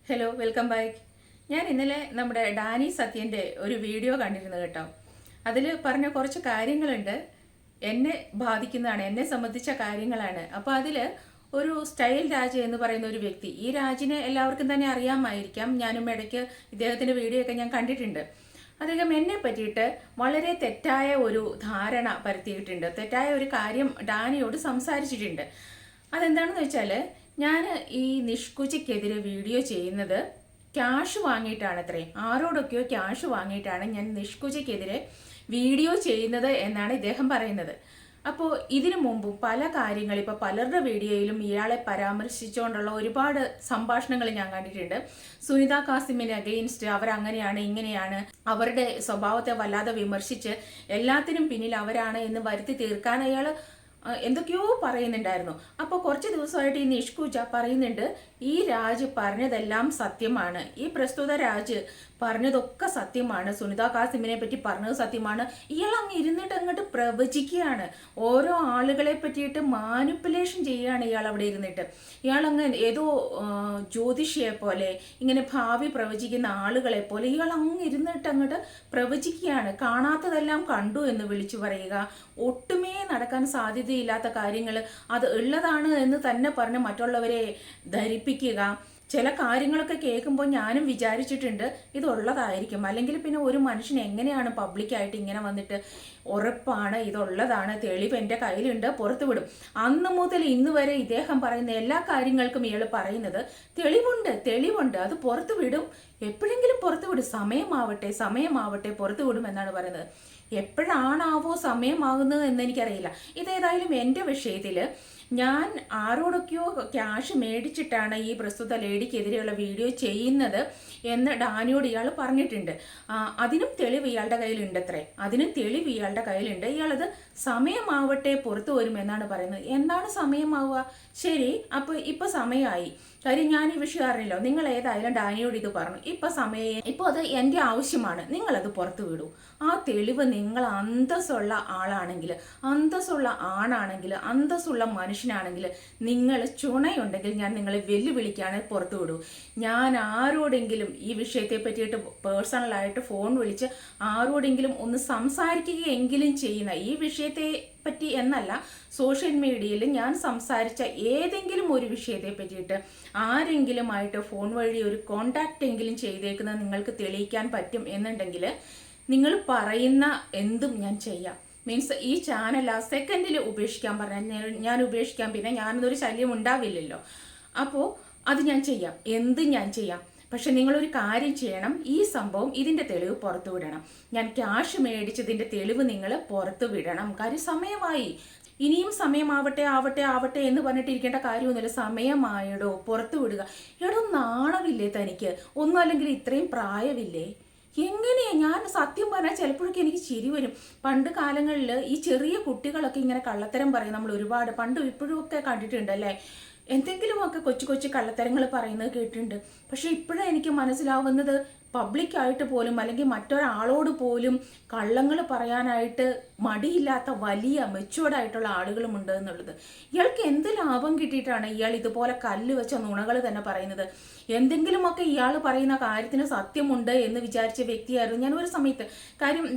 Hello, welcome back. ഞാൻ ഇന്നലെ നമ്മുടെ ഡാനി സത്യൻ്റെ ഒരു വീഡിയോ കണ്ടിരുന്നു കേട്ടോ. അതിൽ പറഞ്ഞ കുറച്ച് കാര്യങ്ങളുണ്ട്, എന്നെ ബാധിക്കുന്നതാണ്, എന്നെ സംബന്ധിച്ച കാര്യങ്ങളാണ്. അപ്പോൾ അതിൽ ഒരു സ്റ്റൈൽ രാജ് എന്ന് പറയുന്ന ഒരു വ്യക്തി, ഈ രാജിനെ എല്ലാവർക്കും തന്നെ അറിയാമായിരിക്കാം. ഞാനും ഇടയ്ക്ക് ഇദ്ദേഹത്തിൻ്റെ വീഡിയോ ഒക്കെ ഞാൻ കണ്ടിട്ടുണ്ട്. അദ്ദേഹം എന്നെ പറ്റിയിട്ട് വളരെ തെറ്റായ ഒരു ധാരണ പരത്തിയിട്ടുണ്ട്, തെറ്റായ ഒരു കാര്യം ഡാനിയോട് സംസാരിച്ചിട്ടുണ്ട്. അതെന്താണെന്ന് വെച്ചാൽ, ഞാൻ ഈ നിഷ്കുജിക്കെതിരെ വീഡിയോ ചെയ്യുന്നത് ക്യാഷ് വാങ്ങിയിട്ടാണ്, അത്രയും ആരോടൊക്കെയോ ക്യാഷ് വാങ്ങിയിട്ടാണ് ഞാൻ നിഷ്കുജിക്കെതിരെ വീഡിയോ ചെയ്യുന്നത് എന്നാണ് ഇദ്ദേഹം പറയുന്നത്. അപ്പോൾ ഇതിനു മുമ്പും പല കാര്യങ്ങൾ, ഇപ്പോൾ പലരുടെ വീഡിയോയിലും ഇയാളെ പരാമർശിച്ചുകൊണ്ടുള്ള ഒരുപാട് സംഭാഷണങ്ങൾ ഞാൻ കണ്ടിട്ടുണ്ട്. സുനിത കാസിമിന് അഗെയിൻസ്റ്റ് അവരങ്ങനെയാണ് ഇങ്ങനെയാണ്, അവരുടെ സ്വഭാവത്തെ വല്ലാതെ വിമർശിച്ച് എല്ലാത്തിനും പിന്നിൽ അവരാണ് എന്ന് വരുത്തി തീർക്കാൻ അയാൾ എന്തൊക്കെയോ പറയുന്നുണ്ടായിരുന്നു. അപ്പോൾ കുറച്ച് ദിവസമായിട്ട് ഈ നിഷ്കുജ പറയുന്നുണ്ട്, ഈ രാജ് പറഞ്ഞതെല്ലാം സത്യമാണ്, ഈ പ്രസ്തുത രാജ് പറഞ്ഞതൊക്കെ സത്യമാണ്, സുനിത കാസിമിനെ പറ്റി പറഞ്ഞത് സത്യമാണ്. ഇയാൾ അങ്ങ് ഇരുന്നിട്ട് അങ്ങോട്ട് പ്രവചിക്കുകയാണ്, ഓരോ ആളുകളെ പറ്റിയിട്ട് മാനിപ്പുലേഷൻ ചെയ്യുകയാണ് ഇയാൾ അവിടെ ഇരുന്നിട്ട്. ഇയാൾ അങ്ങ് ഏതോ ജ്യോതിഷിയെ പോലെ, ഇങ്ങനെ ഭാവി പ്രവചിക്കുന്ന ആളുകളെ പോലെ ഇയാൾ അങ്ങ് ഇരുന്നിട്ട് അങ്ങോട്ട് പ്രവചിക്കുകയാണ്. കാണാത്തതെല്ലാം കണ്ടു എന്ന് വിളിച്ചു പറയുക, ഒട്ടുമേ നടക്കാൻ സാധ്യതയില്ലാത്ത കാര്യങ്ങൾ അത് ഉള്ളതാണ് എന്ന് തന്നെ പറഞ്ഞ് മറ്റുള്ളവരെ ധരിപ്പിക്കുക. ചില കാര്യങ്ങളൊക്കെ കേൾക്കുമ്പോൾ ഞാനും വിചാരിച്ചിട്ടുണ്ട് ഇതുള്ളതായിരിക്കും, അല്ലെങ്കിൽ പിന്നെ ഒരു മനുഷ്യൻ എങ്ങനെയാണ് പബ്ലിക്കായിട്ട് ഇങ്ങനെ വന്നിട്ട് ഉറപ്പാണ് ഇതുള്ളതാണ്, തെളിവ് എൻ്റെ കയ്യിലുണ്ട്, പുറത്തു വിടും. അന്ന് മുതൽ ഇന്ന് വരെ ഇദ്ദേഹം പറയുന്ന എല്ലാ കാര്യങ്ങൾക്കും ഇയാൾ പറയുന്നത് തെളിവുണ്ട്, അത് പുറത്തു വിടും, എപ്പോഴെങ്കിലും പുറത്തു വിടും, സമയമാവട്ടെ പുറത്തു വിടും എന്നാണ് പറയുന്നത്. എപ്പോഴാണാവോ സമയമാകുന്നത് എന്നെനിക്കറിയില്ല. ഇതേതായാലും എൻ്റെ വിഷയത്തിൽ ഞാൻ ആരോടൊക്കെയോ ക്യാഷ് മേടിച്ചിട്ടാണ് ഈ പ്രസ്തുത ലേഡിക്കെതിരെയുള്ള വീഡിയോ ചെയ്യുന്നത് എന്ന് ഡാനിയോട് ഇയാൾ പറഞ്ഞിട്ടുണ്ട്. അതിനും തെളിവ് ഇയാളുടെ കയ്യിലുണ്ടത്രേ, ഇയാളത് സമയമാവട്ടെ പുറത്തു വരുമെന്നാണ് പറയുന്നത്. എന്താണ് സമയമാവുക? ശരി, അപ്പോൾ ഇപ്പൊ സമയമായി, കാര്യം ഞാൻ ഈ വിഷയം അറിഞ്ഞല്ലോ, നിങ്ങൾ ഏതായാലും ഡാനിയോട് ഇത് പറഞ്ഞു, ഇപ്പോൾ അത് എൻ്റെ ആവശ്യമാണ്, നിങ്ങളത് പുറത്തു വിടൂ. ആ തെളിവ് നിങ്ങൾ അന്തസ്സുള്ള ആളാണെങ്കിൽ, അന്തസ്സുള്ള ആണാണെങ്കിൽ, അന്തസ്സുള്ള മനുഷ്യനാണെങ്കിൽ, നിങ്ങൾ ചുണയുണ്ടെങ്കിൽ ഞാൻ നിങ്ങളെ വെല്ലുവിളിക്കാണ്, പുറത്തു വിടൂ. ഞാൻ ആരോടെങ്കിലും ഈ വിഷയത്തെ പറ്റിയിട്ട് പേഴ്സണലായിട്ട് ഫോൺ വിളിച്ച് ആരോടെങ്കിലും ഒന്ന് സംസാരിക്കുകയെങ്കിലും ചെയ്യുന്ന, ഈ വിഷയത്തെ പറ്റി എന്നല്ല, സോഷ്യൽ മീഡിയയിൽ ഞാൻ സംസാരിച്ച ഏതെങ്കിലും ഒരു വിഷയത്തെ പറ്റിയിട്ട് ആരെങ്കിലുമായിട്ട് ഫോൺ വഴി ഒരു കോണ്ടാക്റ്റ് എങ്കിലും ചെയ്തേക്കുന്നത് നിങ്ങൾക്ക് തെളിയിക്കാൻ പറ്റും എന്നുണ്ടെങ്കിൽ നിങ്ങൾ പറയുന്ന എന്തും ഞാൻ ചെയ്യാം. മീൻസ് ഈ ചാനൽ ആ സെക്കൻഡിൽ ഉപേക്ഷിക്കാൻ പറഞ്ഞാൽ ഞാൻ ഉപേക്ഷിക്കാം, പിന്നെ ഞാനതൊരു ശല്യം ഉണ്ടാവില്ലല്ലോ. അപ്പോൾ അത് ഞാൻ ചെയ്യാം, എന്തും ഞാൻ ചെയ്യാം. പക്ഷെ നിങ്ങളൊരു കാര്യം ചെയ്യണം, ഈ സംഭവം ഇതിൻ്റെ തെളിവ് പുറത്തു വിടണം. ഞാൻ ക്യാഷ് മേടിച്ചതിൻ്റെ തെളിവ് നിങ്ങൾ പുറത്തു വിടണം. കാര്യം സമയമായി, ഇനിയും സമയമാവട്ടെ എന്ന് പറഞ്ഞിട്ടിരിക്കേണ്ട കാര്യമൊന്നുമില്ല. സമയമായടോ, പുറത്തു വിടുക. എടോ, നാണമില്ലേ തനിക്ക്? ഒന്നും അല്ലെങ്കിൽ ഇത്രയും പ്രായമില്ലേ? എങ്ങനെയാ? ഞാൻ സത്യം പറഞ്ഞാൽ ചിലപ്പോഴൊക്കെ എനിക്ക് ചിരി വരും. പണ്ട് കാലങ്ങളിൽ ഈ ചെറിയ കുട്ടികളൊക്കെ ഇങ്ങനെ കള്ളത്തരം പറയും, നമ്മൾ ഒരുപാട് പണ്ടും ഇപ്പോഴും ഒക്കെ കണ്ടിട്ടുണ്ടല്ലേ, എന്തെങ്കിലുമൊക്കെ കൊച്ചു കള്ളത്തരങ്ങൾ പറയുന്നത് കേട്ടിട്ടുണ്ട്. പക്ഷെ ഇപ്പോഴും എനിക്ക് മനസ്സിലാവുന്നത്, പബ്ലിക്കായിട്ട് പോലും അല്ലെങ്കിൽ മറ്റൊരാളോട് പോലും കള്ളങ്ങൾ പറയാനായിട്ട് മടിയില്ലാത്ത വലിയ മെച്ചുവേർഡായിട്ടുള്ള ആളുകളുമുണ്ട് എന്നുള്ളത്. ഇയാൾക്ക് എന്ത് ലാഭം കിട്ടിയിട്ടാണ് ഇയാൾ ഇതുപോലെ കല്ല് വെച്ച നുണകൾ തന്നെ പറയുന്നത്? എന്തെങ്കിലുമൊക്കെ ഇയാൾ പറയുന്ന കാര്യത്തിന് സത്യമുണ്ട് എന്ന് വിചാരിച്ച വ്യക്തിയായിരുന്നു ഞാൻ ഒരു സമയത്ത്. കാര്യം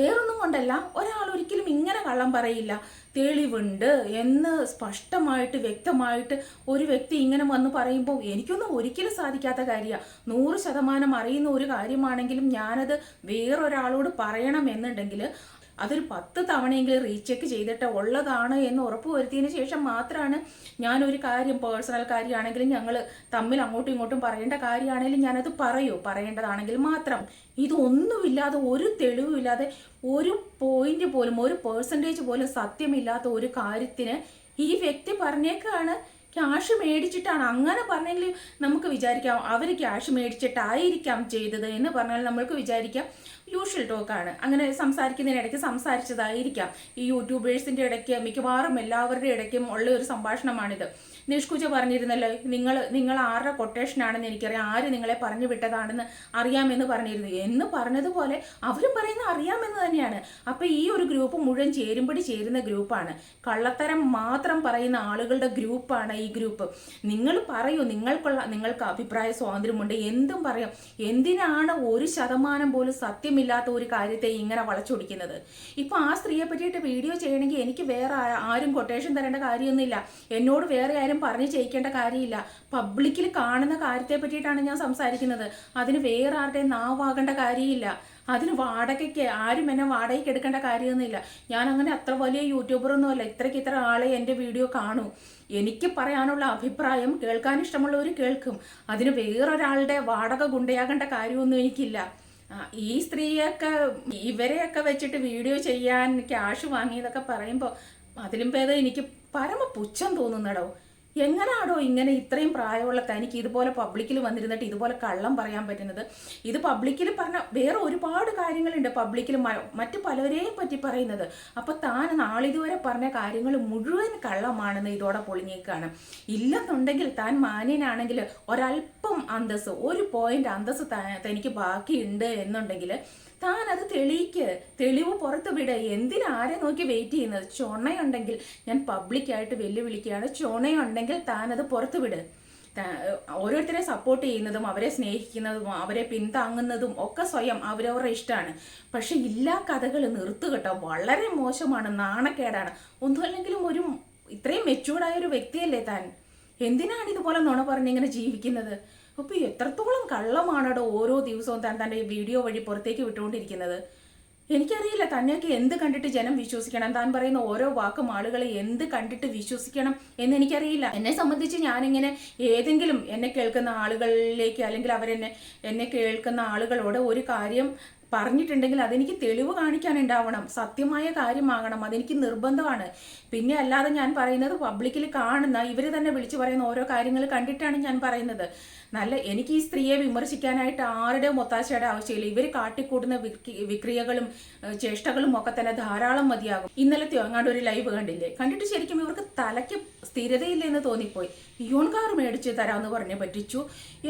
വേറൊന്നും കൊണ്ടല്ല, ഒരാൾ ഒരിക്കലും ഇങ്ങനെ കള്ളം പറയില്ല, തെളിവുണ്ട് എന്ന് സ്പഷ്ടമായിട്ട് വ്യക്തമായിട്ട് ഒരു വ്യക്തി ഇങ്ങനെ വന്ന് പറയുമ്പോൾ എനിക്കൊന്നും ഒരിക്കലും സാധിക്കാത്ത കാര്യമാണ്. 100% അറിയുന്ന ഒരു കാര്യമാണെങ്കിലും ഞാനത് വേറൊരാളോട് പറയണം എന്നുണ്ടെങ്കിൽ അതൊരു 10 തവണയെങ്കിലും റീചെക്ക് ചെയ്തിട്ട് ഉള്ളതാണ് എന്ന് ഉറപ്പ് വരുത്തിയതിന് ശേഷം മാത്രമാണ് ഞാനൊരു കാര്യം, പേഴ്സണൽ കാര്യമാണെങ്കിലും ഞങ്ങൾ തമ്മിൽ അങ്ങോട്ടും ഇങ്ങോട്ടും പറയേണ്ട കാര്യമാണെങ്കിലും ഞാനത് പറയേണ്ടതാണെങ്കിൽ മാത്രം. ഇതൊന്നുമില്ലാതെ, ഒരു തെളിവുമില്ലാതെ, ഒരു പോയിന്റ് പോലും, ഒരു പെർസെൻറ്റേജ് പോലും സത്യമില്ലാത്ത ഒരു കാര്യത്തിന് ഈ വ്യക്തി പറഞ്ഞേക്കാണ് ക്യാഷ് മേടിച്ചിട്ടാണ്. അങ്ങനെ പറഞ്ഞെങ്കിൽ നമുക്ക് വിചാരിക്കാം അവർ ക്യാഷ് മേടിച്ചിട്ടായിരിക്കാം ചെയ്തത് എന്ന് പറഞ്ഞാൽ നമ്മൾക്ക് വിചാരിക്കാം യൂഷ്വൽ ടോക്കാണ്, അങ്ങനെ സംസാരിക്കുന്നതിനിടയ്ക്ക് സംസാരിച്ചതായിരിക്കാം. ഈ യൂട്യൂബേഴ്സിൻ്റെ ഇടയ്ക്ക് മിക്കവാറും എല്ലാവരുടെ ഇടയ്ക്കും ഉള്ള ഒരു സംഭാഷണമാണിത്. നിഷ്കുജ പറഞ്ഞിരുന്നല്ലോ, നിങ്ങൾ ആരുടെ കൊട്ടേഷനാണെന്ന് എനിക്കറിയാം, ആര് നിങ്ങളെ പറഞ്ഞു വിട്ടതാണെന്ന് അറിയാമെന്ന് പറഞ്ഞിരുന്നു പറഞ്ഞതുപോലെ അവരും പറയുന്ന അറിയാമെന്ന് തന്നെയാണ്. അപ്പം ഈ ഒരു ഗ്രൂപ്പ് മുഴുവൻ ചേരുന്ന ഗ്രൂപ്പാണ്, കള്ളത്തരം മാത്രം പറയുന്ന ആളുകളുടെ ഗ്രൂപ്പാണ് ഈ ഗ്രൂപ്പ്. നിങ്ങൾ പറയൂ, നിങ്ങൾക്ക് അഭിപ്രായ സ്വാതന്ത്ര്യമുണ്ട്, എന്തും പറയാം. എന്തിനാണ് 1% പോലും സത്യമില്ലാത്ത ഒരു കാര്യത്തെ ഇങ്ങനെ വളച്ചൊടിക്കുന്നത്? ഇപ്പൊ ആ സ്ത്രീയെ പറ്റിയിട്ട് വീഡിയോ ചെയ്യണമെങ്കിൽ എനിക്ക് വേറെ ആരും കൊട്ടേഷൻ തരേണ്ട കാര്യമൊന്നുമില്ല, എന്നോട് വേറെ ആരും പറഞ്ഞു ചെയ്യിക്കേണ്ട കാര്യമില്ല. പബ്ലിക്കിൽ കാണുന്ന കാര്യത്തെ പറ്റിയിട്ടാണ് ഞാൻ സംസാരിക്കുന്നത്. അതിന് വേറെ ആരുടെയും നാവാകേണ്ട കാര്യമില്ല. അതിന് വാടകയ്ക്ക് ആരും എന്നെ വാടകയ്ക്ക് എടുക്കേണ്ട കാര്യമൊന്നുമില്ല. ഞാൻ അങ്ങനെ അത്ര വലിയ യൂട്യൂബറൊന്നുമല്ല, ഇത്ര ആളെ എൻ്റെ വീഡിയോ കാണൂ. എനിക്ക് പറയാനുള്ള അഭിപ്രായം കേൾക്കാൻ ഇഷ്ടമുള്ളവർ കേൾക്കും. അതിന് വേറൊരാളുടെ വാടക ഗുണ്ടയാകേണ്ട കാര്യമൊന്നും എനിക്കില്ല. ഈ സ്ത്രീയൊക്കെ ഇവരെയൊക്കെ വെച്ചിട്ട് വീഡിയോ ചെയ്യാൻ ക്യാഷ് വാങ്ങിയതൊക്കെ പറയുമ്പോൾ അതിലും ഭേദം എനിക്ക് പരമ പുച്ഛം തോന്നുന്നടോ. എങ്ങനാടോ ഇങ്ങനെ ഇത്രയും പ്രായമുള്ള തനിക്ക് ഇതുപോലെ പബ്ലിക്കിൽ വന്നിരുന്നിട്ട് ഇതുപോലെ കള്ളം പറയാൻ പറ്റുന്നത്? ഇത് പബ്ലിക്കിൽ പറഞ്ഞ വേറെ ഒരുപാട് കാര്യങ്ങളുണ്ട്, പബ്ലിക്കിൽ മറ്റു പലരെയും പറ്റി പറയുന്നത്. അപ്പോൾ താൻ നാളിതുവരെ പറഞ്ഞ കാര്യങ്ങൾ മുഴുവൻ കള്ളമാണെന്ന് ഇതോടെ പൊളിഞ്ഞേക്കാണ്. ഇല്ലെന്നുണ്ടെങ്കിൽ താൻ മാന്യനാണെങ്കിൽ ഒരല്പം അന്തസ്, ഒരു പോയിന്റ് അന്തസ് തനിക്ക് ബാക്കിയുണ്ട് എന്നുണ്ടെങ്കിൽ താൻ അത് തെളിവ് പുറത്ത് വിട്. എന്തിനാരെ നോക്കി വെയിറ്റ് ചെയ്യുന്നത്? ചുണയുണ്ടെങ്കിൽ ഞാൻ പബ്ലിക്കായിട്ട് വെല്ലുവിളിക്കുകയാണ്, ചുണയുണ്ടെങ്കിൽ താൻ അത് പുറത്ത് വിട്. ഓരോരുത്തരെ സപ്പോർട്ട് ചെയ്യുന്നതും അവരെ സ്നേഹിക്കുന്നതും അവരെ പിന്താങ്ങുന്നതും ഒക്കെ സ്വയം അവരവരുടെ ഇഷ്ടമാണ്. പക്ഷെ ഇല്ലാ കഥകൾ നിർത്തുകെട്ടോ, വളരെ മോശമാണ്, നാണക്കേടാണ്. ഒന്നുമല്ലെങ്കിലും ഇത്രയും മെച്ചൂർഡായ ഒരു വ്യക്തിയല്ലേ താൻ? എന്തിനാണ് ഇതുപോലെ നുണ പറഞ്ഞിങ്ങനെ ജീവിക്കുന്നത്? അപ്പോൾ എത്രത്തോളം കള്ളമാണോ ഓരോ ദിവസവും താൻ തൻ്റെ വീഡിയോ വഴി പുറത്തേക്ക് വിട്ടുകൊണ്ടിരിക്കുന്നത്? എനിക്കറിയില്ല തന്നെയൊക്കെ എന്ത് കണ്ടിട്ട് ജനം വിശ്വസിക്കണം, താൻ പറയുന്ന ഓരോ വാക്കും ആളുകളെ എന്ത് കണ്ടിട്ട് വിശ്വസിക്കണം എന്ന് എനിക്കറിയില്ല. എന്നെ സംബന്ധിച്ച് ഞാനിങ്ങനെ ഏതെങ്കിലും എന്നെ കേൾക്കുന്ന ആളുകളിലേക്ക് അല്ലെങ്കിൽ എന്നെ കേൾക്കുന്ന ആളുകളോട് ഒരു കാര്യം പറഞ്ഞിട്ടുണ്ടെങ്കിൽ അതെനിക്ക് തെളിവ് കാണിക്കാനുണ്ടാവണം, സത്യമായ കാര്യമാകണം, അതെനിക്ക് നിർബന്ധമാണ്. പിന്നെ അല്ലാതെ ഞാൻ പറയുന്നത് പബ്ലിക്കിൽ കാണുന്ന ഇവർ തന്നെ വിളിച്ചു പറയുന്ന ഓരോ കാര്യങ്ങൾ കണ്ടിട്ടാണ് ഞാൻ പറയുന്നത്. എനിക്ക് ഈ സ്ത്രീയെ വിമർശിക്കാനായിട്ട് ആരുടെയും ഒത്താശയുടെ ആവശ്യമില്ല. ഇവർ കാട്ടിക്കൂട്ടുന്ന വിക്രിയകളും ചേഷ്ടകളും ഒക്കെ തന്നെ ധാരാളം മതിയാകും. ഇന്നലത്തെയോ അങ്ങാണ്ട് ഒരു ലൈവ് കണ്ടിട്ട് ശരിക്കും ഇവർക്ക് തലയ്ക്ക് സ്ഥിരതയില്ലെന്ന് തോന്നിപ്പോയി. ഇയോൺ കാർ മേടിച്ച് തരാമെന്ന് പറഞ്ഞ് പറ്റിച്ചു.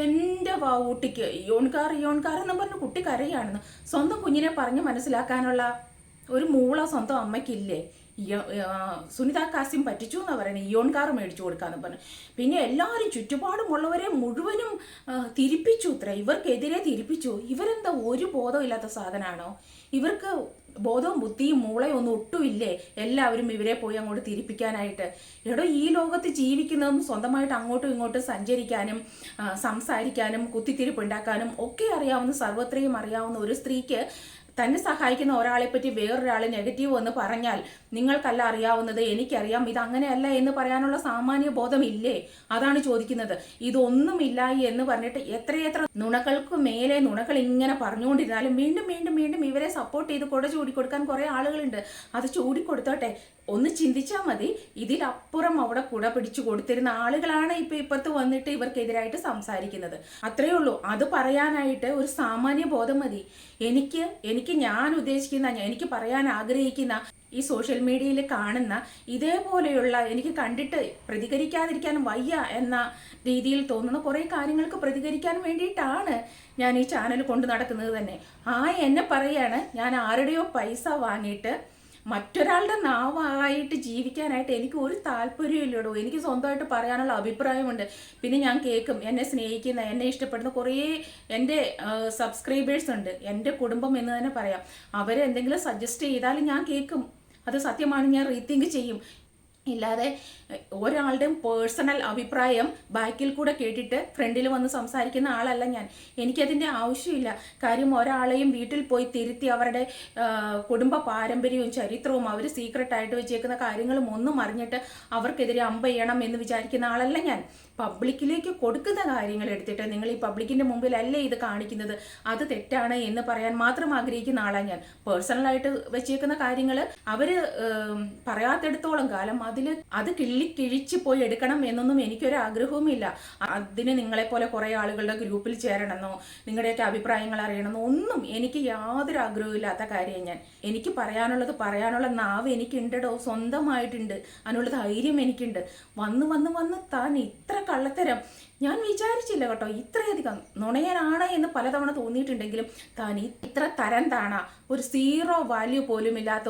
എൻ്റെ ഊട്ടിക്ക് ഇയോൺ കാർ എന്ന് പറഞ്ഞ് കുട്ടി കരയാണെന്ന്. സ്വന്തം കുഞ്ഞിനെ പറഞ്ഞ് മനസ്സിലാക്കാനുള്ള ഒരു മൂള സ്വന്തം അമ്മയ്ക്കില്ലേ? സുനിത കാസിം പറ്റിച്ചു എന്നാണ് പറയുന്നത്, ഇയോൺ കാർ മേടിച്ചു കൊടുക്കാന്ന് പറഞ്ഞു. പിന്നെ എല്ലാവരും ചുറ്റുപാടുമുള്ളവരെ മുഴുവനും തിരിപ്പിച്ചു. ഇവർക്കെതിരെ തിരിപ്പിച്ചു. ഇവരെന്താ ഒരു ബോധമില്ലാത്ത സാധനമാണോ? ഇവർക്ക് ബോധവും ബുദ്ധിയും മൂളയും ഒന്നും ഒട്ടുമില്ലേ? എല്ലാവരും ഇവരെ പോയി അങ്ങോട്ട് തിരിപ്പിക്കാനായിട്ട്. ഈ ലോകത്ത് ജീവിക്കുന്നതും സ്വന്തമായിട്ട് അങ്ങോട്ടും ഇങ്ങോട്ടും സഞ്ചരിക്കാനും സംസാരിക്കാനും കുത്തിത്തിരിപ്പുണ്ടാക്കാനും ഒക്കെ അറിയാവുന്ന, സർവത്രയും അറിയാവുന്ന ഒരു സ്ത്രീക്ക് തന്നെ സഹായിക്കുന്ന ഒരാളെ പറ്റി വേറൊരാൾ നെഗറ്റീവ് എന്ന് പറഞ്ഞാൽ നിങ്ങൾക്കല്ല അറിയാവുന്നത്, എനിക്കറിയാം, ഇത് അങ്ങനെയല്ല എന്ന് പറയാനുള്ള സാമാന്യ ബോധമില്ലേ? അതാണ് ചോദിക്കുന്നത്. ഇതൊന്നുമില്ല എന്ന് പറഞ്ഞിട്ട് എത്രയെത്ര നുണകൾക്ക് മേലെ നുണകൾ ഇങ്ങനെ പറഞ്ഞുകൊണ്ടിരുന്നാലും വീണ്ടും വീണ്ടും വീണ്ടും ഇവരെ സപ്പോർട്ട് ചെയ്ത് കുട ചൂടിക്കൊടുക്കാൻ കുറേ ആളുകളുണ്ട്. അത് ചൂടിക്കൊടുത്തോട്ടെ. ഒന്ന് ചിന്തിച്ചാൽ മതി. ഇതിലപ്പുറം അവിടെ കുട പിടിച്ചു കൊടുത്തിരുന്ന ആളുകളാണ് ഇപ്പുറത്ത് വന്നിട്ട് ഇവർക്കെതിരായിട്ട് സംസാരിക്കുന്നത്. അത്രയേ ഉള്ളൂ. അത് പറയാനായിട്ട് ഒരു സാമാന്യ ബോധം മതി. ഞാൻ ഉദ്ദേശിക്കുന്ന, എനിക്ക് പറയാൻ ആഗ്രഹിക്കുന്ന ഈ സോഷ്യൽ മീഡിയയിൽ കാണുന്ന ഇതേപോലെയുള്ള എനിക്ക് കണ്ടിട്ട് പ്രതികരിക്കാതിരിക്കാൻ വയ്യ എന്ന രീതിയിൽ തോന്നുന്ന കുറേ കാര്യങ്ങൾക്ക് പ്രതികരിക്കാൻ വേണ്ടിയിട്ടാണ് ഞാൻ ഈ ചാനൽ കൊണ്ട് നടക്കുന്നത് തന്നെ. എന്നെ പറയാണ് ഞാൻ ആരുടെയോ പൈസ വാങ്ങിയിട്ട് മറ്റൊരാളുടെ നാവായിട്ട് ജീവിക്കാനായിട്ട് എനിക്ക് ഒരു താല്പര്യമില്ലടോ. എനിക്ക് സ്വന്തമായിട്ട് പറയാനുള്ള അഭിപ്രായമുണ്ട്. പിന്നെ ഞാൻ കേൾക്കും, എന്നെ സ്നേഹിക്കുന്ന, എന്നെ ഇഷ്ടപ്പെടുന്ന കുറേ എൻ്റെ സബ്സ്ക്രൈബേഴ്സ് ഉണ്ട്, എൻ്റെ കുടുംബം എന്ന് തന്നെ പറയാം. അവരെന്തെങ്കിലും സജസ്റ്റ് ചെയ്താലും ഞാൻ കേൾക്കും. അത് സത്യമാണ്, ഞാൻ റീതിങ്ക് ചെയ്യും. ഇല്ലാതെ ഒരാളുടെയും പേഴ്സണൽ അഭിപ്രായം ബാക്കിൽ കൂടെ കേട്ടിട്ട് ഫ്രണ്ടിൽ വന്ന് സംസാരിക്കുന്ന ആളല്ല ഞാൻ. എനിക്കതിൻ്റെ ആവശ്യമില്ല. കാര്യം ഒരാളെയും വീട്ടിൽ പോയി തിരുത്തി അവരുടെ കുടുംബ പാരമ്പര്യവും ചരിത്രവും അവർ സീക്രട്ടായിട്ട് വെച്ചേക്കുന്ന കാര്യങ്ങളും ഒന്നും അറിഞ്ഞിട്ട് അവർക്കെതിരെ അമ്പെയ്യണം എന്ന് വിചാരിക്കുന്ന ആളല്ല ഞാൻ. പബ്ലിക്കിലേക്ക് കൊടുക്കുന്ന കാര്യങ്ങൾ എടുത്തിട്ട് നിങ്ങൾ ഈ പബ്ലിക്കിൻ്റെ മുമ്പിലല്ലേ ഇത് കാണിക്കുന്നത്, അത് തെറ്റാണ് എന്ന് പറയാൻ മാത്രം ആഗ്രഹിക്കുന്ന ആളാണ് ഞാൻ. പേഴ്സണലായിട്ട് വെച്ചേക്കുന്ന കാര്യങ്ങൾ അവർ പറയാത്തിടത്തോളം കാലം അത് കിഴിച്ച് പോയി എടുക്കണം എന്നൊന്നും എനിക്കൊരു ആഗ്രഹവുമില്ല. അതിന് നിങ്ങളെപ്പോലെ കുറേ ആളുകളുടെ ഗ്രൂപ്പിൽ ചേരണമെന്നോ നിങ്ങളുടെയൊക്കെ അഭിപ്രായങ്ങൾ അറിയണമെന്നോ ഒന്നും എനിക്ക് യാതൊരു ആഗ്രഹവും ഇല്ലാത്ത കാര്യം ഞാൻ. എനിക്ക് പറയാനുള്ള നാവ് എനിക്കുണ്ടോ, സ്വന്തമായിട്ടുണ്ട്. അതിനുള്ള ധൈര്യം എനിക്കുണ്ട്. വന്ന് താൻ ഇത്ര കള്ളത്തരം ഞാൻ വിചാരിച്ചില്ല കേട്ടോ. ഇത്രയധികം നുണയനാണ് എന്ന് പലതവണ തോന്നിയിട്ടുണ്ടെങ്കിലും താൻ ഇത്ര തരം താണ ഒരു 0 വാല്യൂ പോലും ഇല്ലാത്ത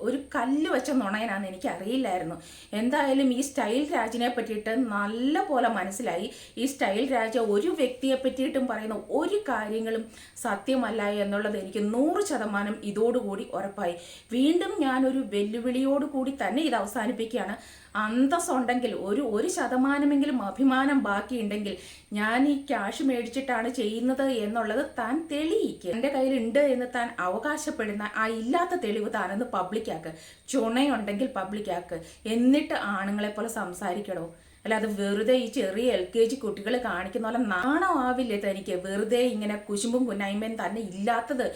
ഒരു കല്ല് വെച്ച നുണയനാന്ന് എനിക്ക് അറിയില്ലായിരുന്നു. എന്തായാലും ഈ സ്റ്റൈൽ രാജിനെ പറ്റിയിട്ട് നല്ല പോലെ മനസ്സിലായി. ഈ സ്റ്റൈൽ രാജ ഒരു വ്യക്തിയെ പറ്റിയിട്ടും പറയുന്ന ഒരു കാര്യങ്ങളും സത്യമല്ല എന്നുള്ളത് എനിക്ക് 100% ഇതോടുകൂടി ഉറപ്പായി. വീണ്ടും ഞാനൊരു വെല്ലുവിളിയോട് കൂടി തന്നെ ഇത് അവസാനിപ്പിക്കുകയാണ്. അന്തസ്സുണ്ടെങ്കിൽ ഒരു ശതമാനമെങ്കിലും അഭിമാനം ബാക്കിയുണ്ടെങ്കിൽ ഞാൻ ഈ ക്യാഷ് മേടിച്ചിട്ടാണ് ചെയ്യുന്നത് എന്നുള്ളത് താൻ തെളിയിക്കുക. എൻ്റെ കയ്യിലുണ്ട് എന്ന് താൻ അവകാശപ്പെടുന്ന ആ ഇല്ലാത്ത തെളിവ് താനൊന്ന് പബ്ലിക്കാക്ക്. ചുണയുണ്ടെങ്കിൽ പബ്ലിക്കാക്ക്. എന്നിട്ട് ആണുങ്ങളെ പോലെ സംസാരിക്കണോ. അല്ലാതെ വെറുതെ ഈ ചെറിയ LKG കുട്ടികൾ കാണിക്കുന്ന പോലെ നാണമാവില്ലേ തനിക്ക്? വെറുതെ ഇങ്ങനെ കുശുമ്പും കുന്നായ്മയും തന്നെ ഇല്ലാത്തത്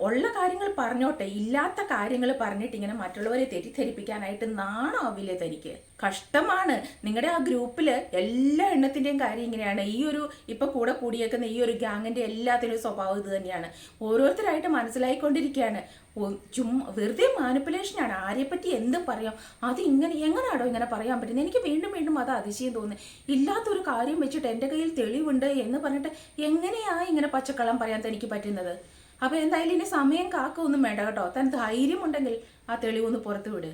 ഉള്ള കാര്യങ്ങൾ പറഞ്ഞോട്ടെ, ഇല്ലാത്ത കാര്യങ്ങൾ പറഞ്ഞിട്ട് ഇങ്ങനെ മറ്റുള്ളവരെ തെറ്റിദ്ധരിപ്പിക്കാനായിട്ട് നാണമാവില്ലേ തനിക്ക്? കഷ്ടമാണ്. നിങ്ങളുടെ ആ ഗ്രൂപ്പിൽ എല്ലാ എണ്ണത്തിൻ്റെയും കാര്യം ഇങ്ങനെയാണ്. ഈ ഒരു ഇപ്പം കൂടെ കൂടിയേക്കുന്ന ഈ ഒരു ഗ്യാങ്ങിൻ്റെ എല്ലാത്തിനും സ്വഭാവം ഇത് തന്നെയാണ്. ഓരോരുത്തരായിട്ട് മനസ്സിലായിക്കൊണ്ടിരിക്കുകയാണ്. വെറുതെ മാനിപ്പുലേഷനാണ്. ആരെപ്പറ്റി എന്ത് പറയാം? അത് എങ്ങനെയാണോ ഇങ്ങനെ പറയാൻ പറ്റുന്നത്? എനിക്ക് വീണ്ടും വീണ്ടും അത് അതിശയം തോന്നുന്നു. ഇല്ലാത്തൊരു കാര്യം വെച്ചിട്ട് എൻ്റെ കയ്യിൽ തെളിവുണ്ട് എന്ന് പറഞ്ഞിട്ട് എങ്ങനെയാണ് ഇങ്ങനെ പച്ചക്കള്ളം പറയാൻ തനിക്ക് പറ്റുന്നത്? അപ്പോൾ എന്തായാലും ഇനി സമയം കാക്കൊന്നും വേണ്ട കേട്ടോ. താൻ ധൈര്യമുണ്ടെങ്കിൽ ആ തെളിവൊന്ന് പുറത്തു വിട്.